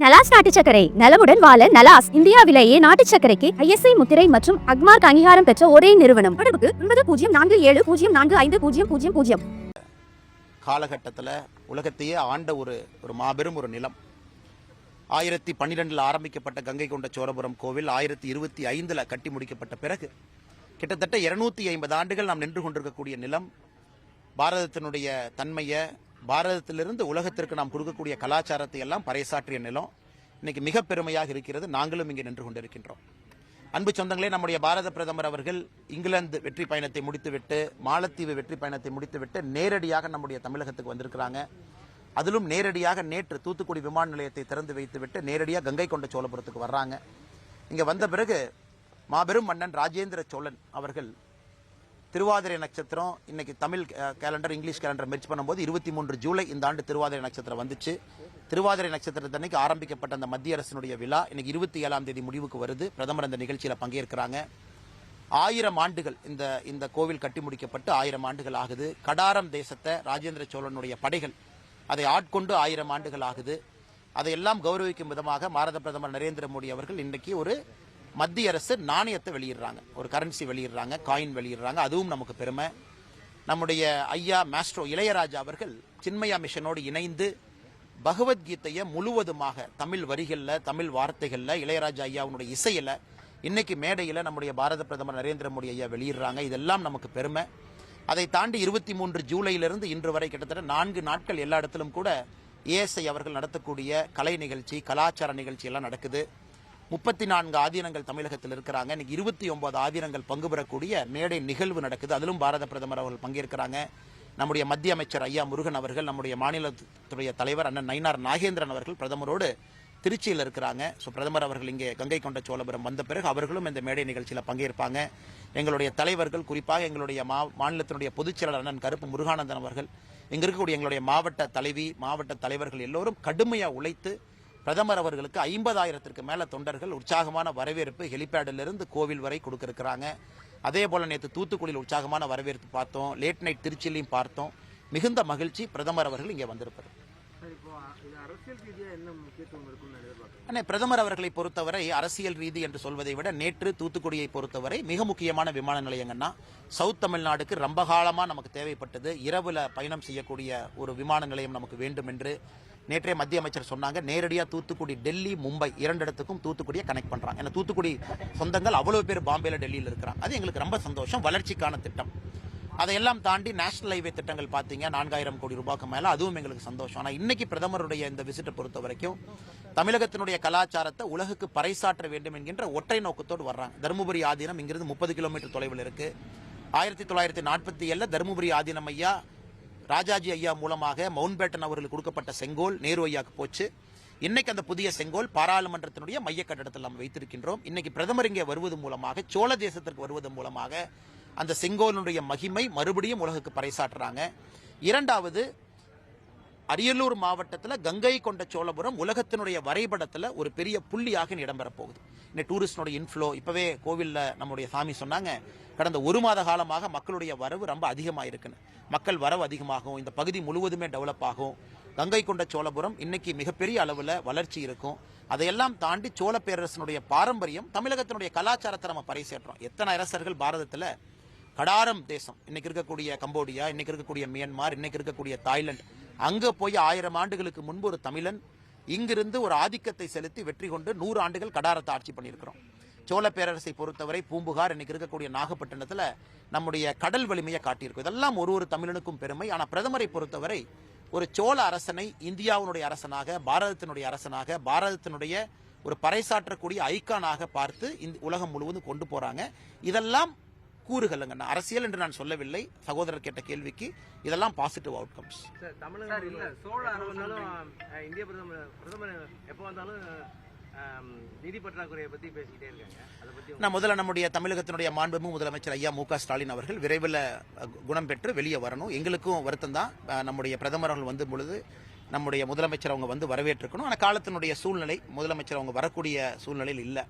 நலாஸ் நாட்டு சர்க்கரை நலமுடன் வாழ நலாஸ் இந்தியாவிலேயே நாட்டு சர்க்கரைக்கு ISI முத்திரை மற்றும் அக்மார்க் அங்கீகாரம் பெற்ற ஒரே நிறுவனம். தொடர்புக்கு 9047050000. காலகட்டத்தில் உலகத்தையே ஆண்ட ஒரு மாபெரும் ஒரு நிலம். 1012 ஆரம்பிக்கப்பட்ட கங்கை கொண்ட சோழபுரம் கோவில் 1025 கட்டி முடிக்கப்பட்ட பிறகு கிட்டத்தட்ட 250 ஆண்டுகள் நாம் நின்று கொண்டிருக்கக்கூடிய நிலம். பாரதத்தினுடைய தன்மையை, பாரதத்திலிருந்து உலகத்திற்கு நாம் கொடுக்கக்கூடிய கலாச்சாரத்தை எல்லாம் பறைசாற்றிய நிலம் இன்னைக்கு மிக பெருமையாக இருக்கிறது. நாங்களும் இங்கே நின்று கொண்டிருக்கின்றோம். அன்பு சொந்தங்களே, நம்முடைய பாரத பிரதமர் அவர்கள் இங்கிலாந்து வெற்றி பயணத்தை முடித்துவிட்டு, மாலத்தீவு வெற்றி பயணத்தை முடித்துவிட்டு நேரடியாக நம்முடைய தமிழகத்துக்கு வந்திருக்கிறாங்க. அதிலும் நேரடியாக நேற்று தூத்துக்குடி விமான நிலையத்தை திறந்து வைத்துவிட்டு நேரடியாக கங்கை கொண்ட சோழபுரத்துக்கு வர்றாங்க. இங்கே வந்த பிறகு மாபெரும் மன்னன் ராஜேந்திர சோழன் அவர்கள் திருவாதிரை நட்சத்திரம், இன்னைக்கு Tamil calendar English calendar merge பண்ணும்போது 23 ஜூலை இந்த ஆண்டு திருவாதிரை நட்சத்திரம் வந்துச்சு. திருவாதிரை நட்சத்திரத்தன்னைக்கு ஆரம்பிக்கப்பட்ட அந்த மத்திய அரசினுடைய விழா இன்னைக்கு 27ஆம் தேதி முடிவுக்கு வருது. பிரதமர் அந்த நிகழ்ச்சியில் பங்கேற்கிறாங்க. 1000 ஆண்டுகள் இந்த கோவில் கட்டி முடிக்கப்பட்டு 1000 ஆண்டுகள் ஆகுது. கடாரம் தேசத்தை ராஜேந்திர சோழனுடைய படைகள் அதை ஆட்கொண்டு 1000 ஆண்டுகள் ஆகுது. அதையெல்லாம் கௌரவிக்கும் விதமாக பாரத பிரதமர் நரேந்திர மோடி அவர்கள் இன்னைக்கு ஒரு மத்திய அரசு நாணயத்தை வெளியிடுறாங்க, ஒரு கரன்சி வெளியிடுறாங்க, காயின் வெளியிடுறாங்க. அதுவும் நமக்கு பெருமை. நம்முடைய ஐயா மாஸ்ட்ரோ இளையராஜா அவர்கள் சின்மயா மிஷனோடு இணைந்து பகவத்கீதையை முழுவதுமாக தமிழ் வரிகளில், தமிழ் வார்த்தைகளில், இளையராஜா ஐயாவுடைய இசையில் இன்னைக்கு மேடையில் நம்முடைய பாரத பிரதமர் நரேந்திர மோடி ஐயா வெளியிடுறாங்க. இதெல்லாம் நமக்கு பெருமை. அதை தாண்டி 23 ஜூலையிலிருந்து இன்று வரை கிட்டத்தட்ட 4 நாட்கள் எல்லா இடத்திலும் கூட ஏஎஸ்ஐ அவர்கள் நடத்தக்கூடிய கலை நிகழ்ச்சி, கலாச்சார நிகழ்ச்சி எல்லாம் நடக்குது. 34 ஆதீனங்கள் தமிழகத்தில் இருக்கிறாங்க. இன்னைக்கு 29 ஆதீனங்கள் பங்கு பெறக்கூடிய மேடை நிகழ்வு நடக்குது. அதிலும் பாரத பிரதமர் அவர்கள் பங்கேற்கிறாங்க. நம்முடைய மத்திய அமைச்சர் ஐயா முருகன் அவர்கள், நம்முடைய மாநிலத்துடைய தலைவர் அண்ணன் நயினார் நாகேந்திரன் அவர்கள் பிரதமரோடு திருச்சியில் இருக்கிறாங்க. ஸோ பிரதமர் அவர்கள் இங்கே கங்கை கொண்ட சோழபுரம் வந்த பிறகு அவர்களும் இந்த மேடை நிகழ்ச்சியில் பங்கேற்பாங்க. எங்களுடைய தலைவர்கள், குறிப்பாக எங்களுடைய மாநிலத்தினுடைய பொதுச் செயலாளர் அண்ணன் கருப்பு முருகானந்தன் அவர்கள், இங்கே இருக்கக்கூடிய எங்களுடைய மாவட்ட தலைவி, மாவட்ட தலைவர்கள் எல்லோரும் கடுமையாக உழைத்து பிரதமர் அவர்களுக்கு 50,000க்கு மேல தொண்டர்கள் உற்சாகமான வரவேற்பு ஹெலிபேடிலிருந்து கோவில் வரை கொடுக்கிருக்கிறாங்க. அதே போல நேற்று தூத்துக்குடியில் உற்சாகமான வரவேற்பு பார்த்தோம். லேட் நைட் திருச்சியிலையும் பார்த்தோம். மிகுந்த மகிழ்ச்சி. பிரதமர் அவர்கள் இங்கே வந்திருப்பார். பிரதமர் அவர்களை பொறுத்தவரை அரசியல் ரீதி என்று சொல்வதை விட நேற்று தூத்துக்குடியை பொறுத்தவரை மிக முக்கியமான விமான நிலையங்கன்னா சவுத் தமிழ்நாடுக்கு ரொம்ப காலமா நமக்கு தேவைப்பட்டது. இரவுல பயணம் செய்யக்கூடிய ஒரு விமான நிலையம் நமக்கு வேண்டும் என்று நேற்றே மத்திய அமைச்சர் சொன்னாங்க. நேரடியாக தூத்துக்குடி, டெல்லி, மும்பை 2 இடத்துக்கும் தூத்துக்குடியை கனெக்ட் பண்றாங்க. ஏன்னா தூத்துக்குடி சொந்தங்கள் அவ்வளவு பேர் பாம்பேல, டெல்லியில் இருக்கிறாங்க. அது எங்களுக்கு ரொம்ப சந்தோஷம். வளர்ச்சிக்கான திட்டம். அதையெல்லாம் தாண்டி நேஷனல் ஹைவே திட்டங்கள் பார்த்தீங்க 4000 கோடி ரூபாய்க்கு மேல, அதுவும் எங்களுக்கு சந்தோஷம். ஆனால் இன்னைக்கு பிரதமருடைய இந்த விசிட்டை பொறுத்த வரைக்கும் தமிழகத்தினுடைய கலாச்சாரத்தை உலகுக்கு பறைசாற்ற வேண்டும் என்கின்ற ஒற்றை நோக்கத்தோடு வர்றாங்க. தருமபுரி ஆதீனம் இங்கிருந்து 30 கிலோமீட்டர் தொலைவில் இருக்கு. 1947 தருமபுரி ஆதீனம் ஐயா ராஜாஜி ஐயா மூலமாக மவுண்ட் பேட்டன் அவர்களுக்கு கொடுக்கப்பட்ட செங்கோல் நேரு ஐயாக்கு போச்சு. இன்னைக்கு அந்த புதிய செங்கோல் பாராளுமன்றத்தினுடைய மைய கட்டடத்தில் நாம் வைத்திருக்கின்றோம். இன்னைக்கு பிரதமர் இங்கே வருவது மூலமாக, சோழ தேசத்திற்கு வருவது மூலமாக அந்த செங்கோலுடைய மகிமை மறுபடியும் உலகுக்கு பறைசாற்றுறாங்க. இரண்டாவது, அரியலூர் மாவட்டத்தில் கங்கை கொண்ட சோழபுரம் உலகத்தினுடைய வரைபடத்தில் ஒரு பெரிய புள்ளியாக இடம்பெற போகுது. இந்த டூரிஸ்டனுடைய இன்ஃப்ளோ இப்பவே கோவில்ல நம்முடைய சாமி சொன்னாங்க, கடந்த 1 மாத காலமாக மக்களுடைய வரவு ரொம்ப அதிகமாக இருக்குன்னு. மக்கள் வரவு அதிகமாகும், இந்த பகுதி முழுவதுமே டெவலப் ஆகும். கங்கை கொண்ட சோழபுரம் இன்னைக்கு மிகப்பெரிய அளவில் வளர்ச்சி இருக்கும். அதையெல்லாம் தாண்டி சோழ பேரரசனுடைய பாரம்பரியம், தமிழகத்தினுடைய கலாச்சாரத்தை நம்ம பறைசேற்றோம். எத்தனை அரசர்கள் பாரதத்தில் கடாரம் தேசம், இன்னைக்கு இருக்கக்கூடிய கம்போடியா, இன்னைக்கு இருக்கக்கூடிய மியான்மார், இன்னைக்கு இருக்கக்கூடிய தாய்லாந்து, அங்க போய் 1000 ஆண்டுகளுக்கு முன்பு ஒரு தமிழன் இங்கிருந்து ஒரு ஆதிக்கத்தை செலுத்தி வெற்றி கொண்டு 100 ஆண்டுகள் கடாரத்தை ஆட்சி பண்ணியிருக்கிறோம். சோழ பேரரசை பொறுத்தவரை பூம்புகார், இன்னைக்கு இருக்கக்கூடிய நாகப்பட்டினத்தில் நம்முடைய கடல் வலிமையை காட்டியிருக்கும். இதெல்லாம் ஒரு தமிழனுக்கும் பெருமை. ஆனால் பிரதமரை பொறுத்தவரை ஒரு சோழ அரசனை இந்தியாவினுடைய அரசனாக, பாரதத்தினுடைய அரசனாக, பாரதத்தினுடைய ஒரு பறைசாற்றக்கூடிய ஐக்கானாக பார்த்து இந்த உலகம் முழுவதும் கொண்டு போறாங்க. இதெல்லாம் கூறுகளுங்க. அரசியல் என்று நான் சொல்லவில்லை. சகோதரர் கேட்ட கேள்விக்கு இதெல்லாம் பாசிட்டிவ் அவுட்கம்ஸ். இந்திய பிரதமர் எப்போ வந்தாலும் நிதி பற்றாக்குறையை பத்தி பேசிக்கிட்டே இருக்காங்க. நான் முதல்ல நம்முடைய தமிழகத்தினுடைய மாண்புமிகு முதலமைச்சர் ஐயா மு க ஸ்டாலின் அவர்கள் விரைவில் குணம் பெற்று வெளியே வரணும். எங்களுக்கும் வருத்தம் தான். நம்முடைய பிரதமர் அவர்கள் வந்து பொழுது நம்முடைய முதலமைச்சர் அவங்க வந்து வரவேற்றிருக்கணும். ஆனால் காலத்தினுடைய சூழ்நிலை, முதலமைச்சர் அவங்க வரக்கூடிய சூழ்நிலையில் இல்லை.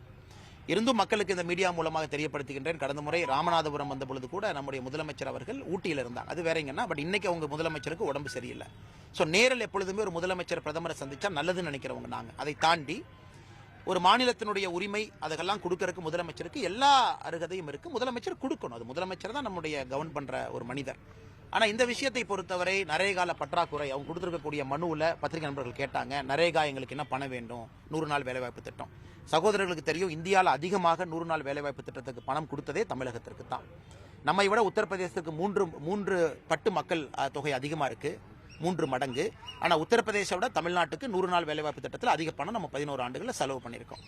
இருந்தும் மக்களுக்கு இந்த மீடியா மூலமாக தெரியப்படுத்துகின்றேன். கடந்த முறை ராமநாதபுரம் வந்த பொழுது கூட நம்முடைய முதலமைச்சர் அவர்கள் ஊட்டியில் இருந்தாங்க. அது வேறங்கன்னா, பட் இன்னைக்கு அவங்க முதலமைச்சருக்கு உடம்பு சரியில்லை. ஸோ நேரில் எப்பொழுதுமே ஒரு முதலமைச்சர் பிரதமரை சந்திச்சா நல்லதுன்னு நினைக்கிறவங்க நாங்கள். அதை தாண்டி ஒரு மாநிலத்தினுடைய உரிமை அதெல்லாம் கொடுக்கறதுக்கு முதலமைச்சருக்கு எல்லா அருகதையும் இருக்கு. முதலமைச்சர் கொடுக்கணும். அது முதலமைச்சர் தான் நம்முடைய கவர்ன் பண்ற ஒரு மனிதர். ஆனா இந்த விஷயத்தை பொறுத்தவரை நரேகால பற்றாக்குறை அவங்க கொடுத்திருக்கக்கூடிய மனுவில் பத்திரிகை நண்பர்கள் கேட்டாங்க, நரேகா எங்களுக்கு என்ன பணம் வேண்டும், 100 நாள் வேலைவாய்ப்பு திட்டம். சகோதரர்களுக்கு தெரியும், இந்தியாவில் அதிகமாக 100 நாள் வேலைவாய்ப்பு திட்டத்துக்கு பணம் கொடுத்ததே தமிழகத்திற்கு தான். நம்மை விட உத்தரப்பிரதேசத்துக்கு 3 பட்டு மக்கள் தொகை அதிகமாக இருக்கு, 3 மடங்கு. ஆனால் உத்தரப்பிரதேச விட தமிழ்நாட்டுக்கு 100 நாள் வேலைவாய்ப்பு திட்டத்தில் அதிக பணம் நம்ம 11 ஆண்டுகளில் செலவு பண்ணியிருக்கோம்.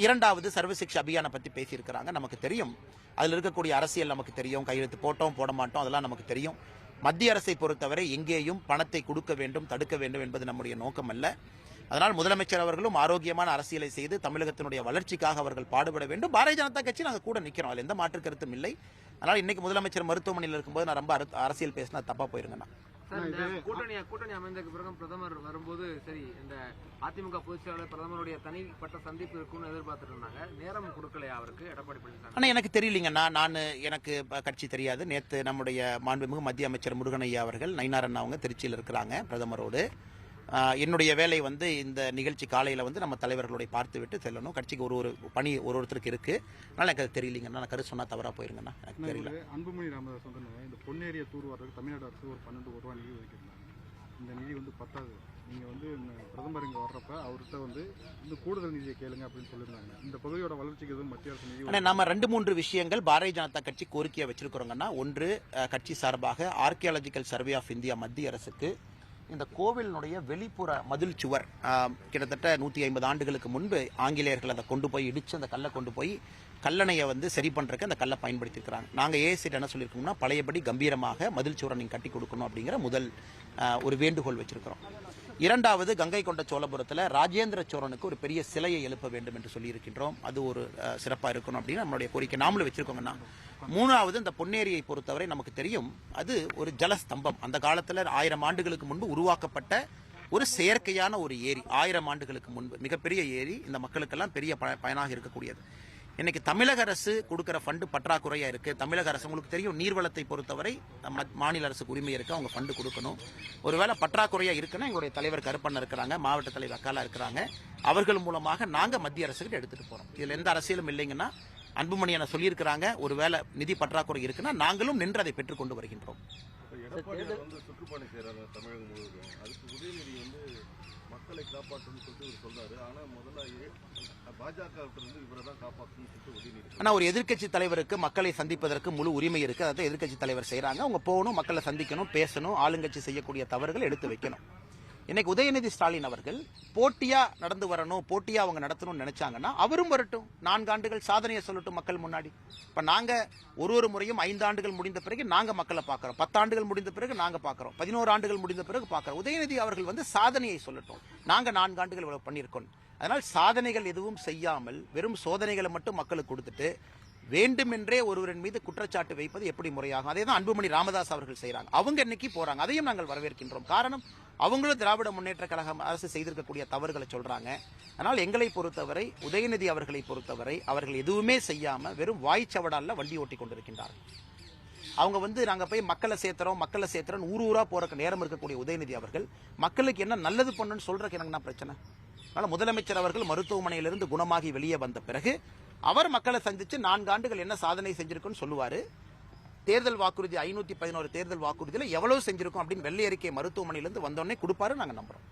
இரண்டாவது சர்வசிக்ஷா அபியானை பற்றி பேசியிருக்கிறாங்க. நமக்கு தெரியும், அதில் இருக்கக்கூடிய அரசியல் நமக்கு தெரியும், கையெழுத்து போட்டோம் போட மாட்டோம் அதெல்லாம் நமக்கு தெரியும். மத்திய அரசை பொறுத்தவரை எங்கேயும் பணத்தை கொடுக்க வேண்டும், தடுக்க வேண்டும் என்பது நம்முடைய நோக்கம் அல்ல. அதனால் முதலமைச்சர் அவர்களும் ஆரோக்கியமான அரசியலை செய்து தமிழகத்தினுடைய வளர்ச்சிக்காக அவர்கள் பாடுபட வேண்டும். பாரதிய ஜனதா கட்சி நாங்கள் கூட நிற்கிறோம், அதில் எந்த மாற்று கருத்தும் இல்லை. அதனால் இன்னைக்கு முதலமைச்சர் மருத்துவமனையில் இருக்கும்போது நான் ரொம்ப அரசியல் பேசினா தப்பா போயிருங்கண்ணா. கூட்டணி அமைந்ததுக்கு பிறகு பிரதமர் வரும்போது சரி இந்த அதிமுக பொதுச் செயலாளர் பிரதமருடைய தனிப்பட்ட சந்திப்பு இருக்கும்னு எதிர்பார்த்துட்டு இருந்தாங்க. நேரம் கொடுக்கலையா அவருக்கு எடப்பாடி பழனிசாமி? ஆனால் எனக்கு தெரியலீங்கண்ணா, எனக்கு கட்சி தெரியாது. நேற்று நம்முடைய மாண்புமிகு மத்திய அமைச்சர் முருகன் ஐயா அவர்கள் நயினார் அண்ணா அவங்க திருச்சியில் இருக்கிறாங்க பிரதமரோடு. என்னுடைய வேலை இந்த நிகழ்ச்சி காலையில் நம்ம தலைவர்களுடைய பார்த்து விட்டு செல்லணும். கட்சிக்கு ஒரு பணி ஒருத்தருக்கு இருக்கு. அதனால எனக்கு அது தெரியலீங்கண்ணா, நான் கருத்து சொன்னா தவறா போயிருங்கண்ணா, எனக்கு தெரியல. அன்புமணி ராமதாஸ் இந்த பொன்னேரிய தூர் வரதுக்கு தமிழ்நாடு அரசு ஒரு 12 கோடி ரூபாய் நிதி ஒதுக்கியிருந்தாங்க. இந்த நிதி பத்தாது, நீங்க பிரதமர் இங்க வர்றப்ப அவர்கிட்ட இந்த கூடுதல் நிதியை கேளுங்க அப்படின்னு சொல்லியிருந்தாங்க. இந்த பகுதியோட வளர்ச்சிக்கு எதுவும் மத்திய அரசு நிதி? நம்ம 2-3 விஷயங்கள் பாரதிய ஜனதா கட்சி கோரிக்கையை வச்சிருக்கிறோங்கன்னா, ஒன்று கட்சி சார்பாக ஆர்கியாலஜிக்கல் சர்வே ஆஃப் இந்தியா மத்திய அரசுக்கு இந்த கோவிலினுடைய வெளிப்புற மதில் சுவர் கிட்டத்தட்ட 150 ஆண்டுகளுக்கு முன்பு ஆங்கிலேயர்கள் அதை கொண்டு போய் இடிச்சு அந்த கல்லை கொண்டு போய் கல்லணையை சரி பண்றதுக்கு அந்த கல்லை பயன்படுத்தியிருக்கிறாங்க. நாங்கள் ஏசிட்டு என்ன சொல்லியிருக்கோம்னா, பழையபடி கம்பீரமாக மதில் சுவரை நீங்கள் கட்டி கொடுக்கணும் அப்படிங்கிற முதல் ஒரு வேண்டுகோள் வச்சிருக்கிறோம். இரண்டாவது, கங்கை கொண்ட சோழபுரத்தில் ராஜேந்திர சோழனுக்கு ஒரு பெரிய சிலையை எழுப்ப வேண்டும் என்று சொல்லியிருக்கின்றோம். அது ஒரு சிறப்பாக இருக்கணும் அப்படின்னு நம்மளுடைய கோரிக்கை நாமளும் வச்சிருக்கோங்கண்ணா. மூணாவது, இந்த பொன்னேரியை பொறுத்தவரை நமக்கு தெரியும், அது ஒரு ஜலஸ்தம்பம். அந்த காலத்தில் 1000 ஆண்டுகளுக்கு முன்பு உருவாக்கப்பட்ட ஒரு செயற்கையான ஒரு ஏரி. 1000 ஆண்டுகளுக்கு முன்பு மிகப்பெரிய ஏரி. இந்த மக்களுக்கெல்லாம் பெரிய பயனாக இருக்கக்கூடியது. இன்னைக்கு தமிழக அரசு கொடுக்கிற ஃபண்டு பற்றாக்குறையா இருக்கு. தமிழக அரசு உங்களுக்கு தெரியும், நீர்வளத்தை பொறுத்தவரை மாநில அரசுக்கு உரிமை இருக்கு, அவங்க ஃபண்டு கொடுக்கணும். ஒருவேளை பற்றாக்குறையா இருக்குன்னா எங்களுடைய தலைவர் கருப்பண்ண இருக்கிறாங்க, மாவட்ட தலைவர் அக்காலா இருக்கிறாங்க, அவர்கள் மூலமாக நாங்க மத்திய அரசுகிட்ட எடுத்துட்டு போறோம். இதுல எந்த அரசியலும் இல்லைங்கன்னா, அன்புமணி என சொல்லியிருக்கிறாங்க, ஒருவேளை நிதி பற்றாக்குறை இருக்குன்னா நாங்களும் நின்று அதை பெற்றுக் கொண்டு வருகின்றோம். சுற்றுப்பணி செய்யறாங்க தமிழகம் முழுவதும், அதுக்கு உதயநிதி மக்களை காப்பாற்றணும்னு சொல்லிட்டு சொல்றாரு. ஆனா முதல்ல பாஜக இவரை தான் காப்பாற்றணும்னு சொல்லிட்டு உதயநிதி. ஆனா ஒரு எதிர்க்கட்சி தலைவருக்கு மக்களை சந்திப்பதற்கு முழு உரிமை இருக்கு. அதாவது எதிர்க்கட்சி தலைவர் செய்யறாங்க, அவங்க போகணும், மக்களை சந்திக்கணும், பேசணும், ஆளுங்கட்சி செய்யக்கூடிய தவறுகள் எடுத்து வைக்கணும். இன்னைக்கு உதயநிதி ஸ்டாலின் அவர்கள் போட்டியா நடந்து வரணும், போட்டியா அவங்க நடத்தணும்னு நினைச்சாங்கன்னா அவரும் வரட்டும், 4 ஆண்டுகள் சாதனையை சொல்லட்டும் மக்கள் முன்னாடி. இப்ப நாங்க ஒரு முறையும் 5 ஆண்டுகள் முடிந்த பிறகு நாங்க மக்களை பார்க்கிறோம், 10 ஆண்டுகள் முடிந்த பிறகு நாங்க பார்க்கிறோம், 11 ஆண்டுகள் முடிந்த பிறகு பார்க்கிறோம். உதயநிதி அவர்கள் சாதனையை சொல்லட்டும். நாங்க 4 ஆண்டுகள் இவ்வளவு பண்ணியிருக்கோம். அதனால் சாதனைகள் எதுவும் செய்யாமல் வெறும் சோதனைகளை மட்டும் மக்களுக்கு கொடுத்துட்டு வேண்டுமென்றே ஒருவரின் மீது குற்றச்சாட்டு வைப்பது எப்படி முறையாகும்? அதே தான் அன்புமணி ராமதாஸ் அவர்கள் செய்யறாங்க. அவங்க இன்னைக்கு போறாங்க, அதையும் நாங்கள் வரவேற்கின்றோம். காரணம், அவங்களும் திராவிட முன்னேற்ற கழகம் அரசு செய்திருக்கக்கூடிய தவறுகளை சொல்றாங்க. அதனால் எங்களை பொறுத்தவரை, உதயநிதி அவர்களை பொறுத்தவரை, அவர்கள் எதுவுமே செய்யாம வெறும் வாய்ச்சவடால வண்டி ஓட்டி கொண்டிருக்கின்றார்கள். அவங்க நாங்க போய் மக்களை சேர்த்துறோம் ஊரா போறக்கு நேரம் இருக்கக்கூடிய உதயநிதி அவர்கள் மக்களுக்கு என்ன நல்லது பண்ணுன்னு சொல்றதுக்கு எனக்கு பிரச்சனை. அதனால முதலமைச்சர் அவர்கள் மருத்துவமனையிலிருந்து குணமாகி வெளியே வந்த பிறகு அவர் மக்களை சந்திச்சு 4 ஆண்டுகள் என்ன சாதனை செஞ்சிருக்குன்னு சொல்லுவாரு. தேர்தல் வாக்குறுதி 511 தேர்தல் வாக்குறுதியில எவ்வளவு செஞ்சிருக்கும் அப்படின்னு வெள்ளை அறிக்கை மருத்துவமனையிலிருந்து வந்தோடனே கொடுப்பாரு, நாங்க நம்புறோம்.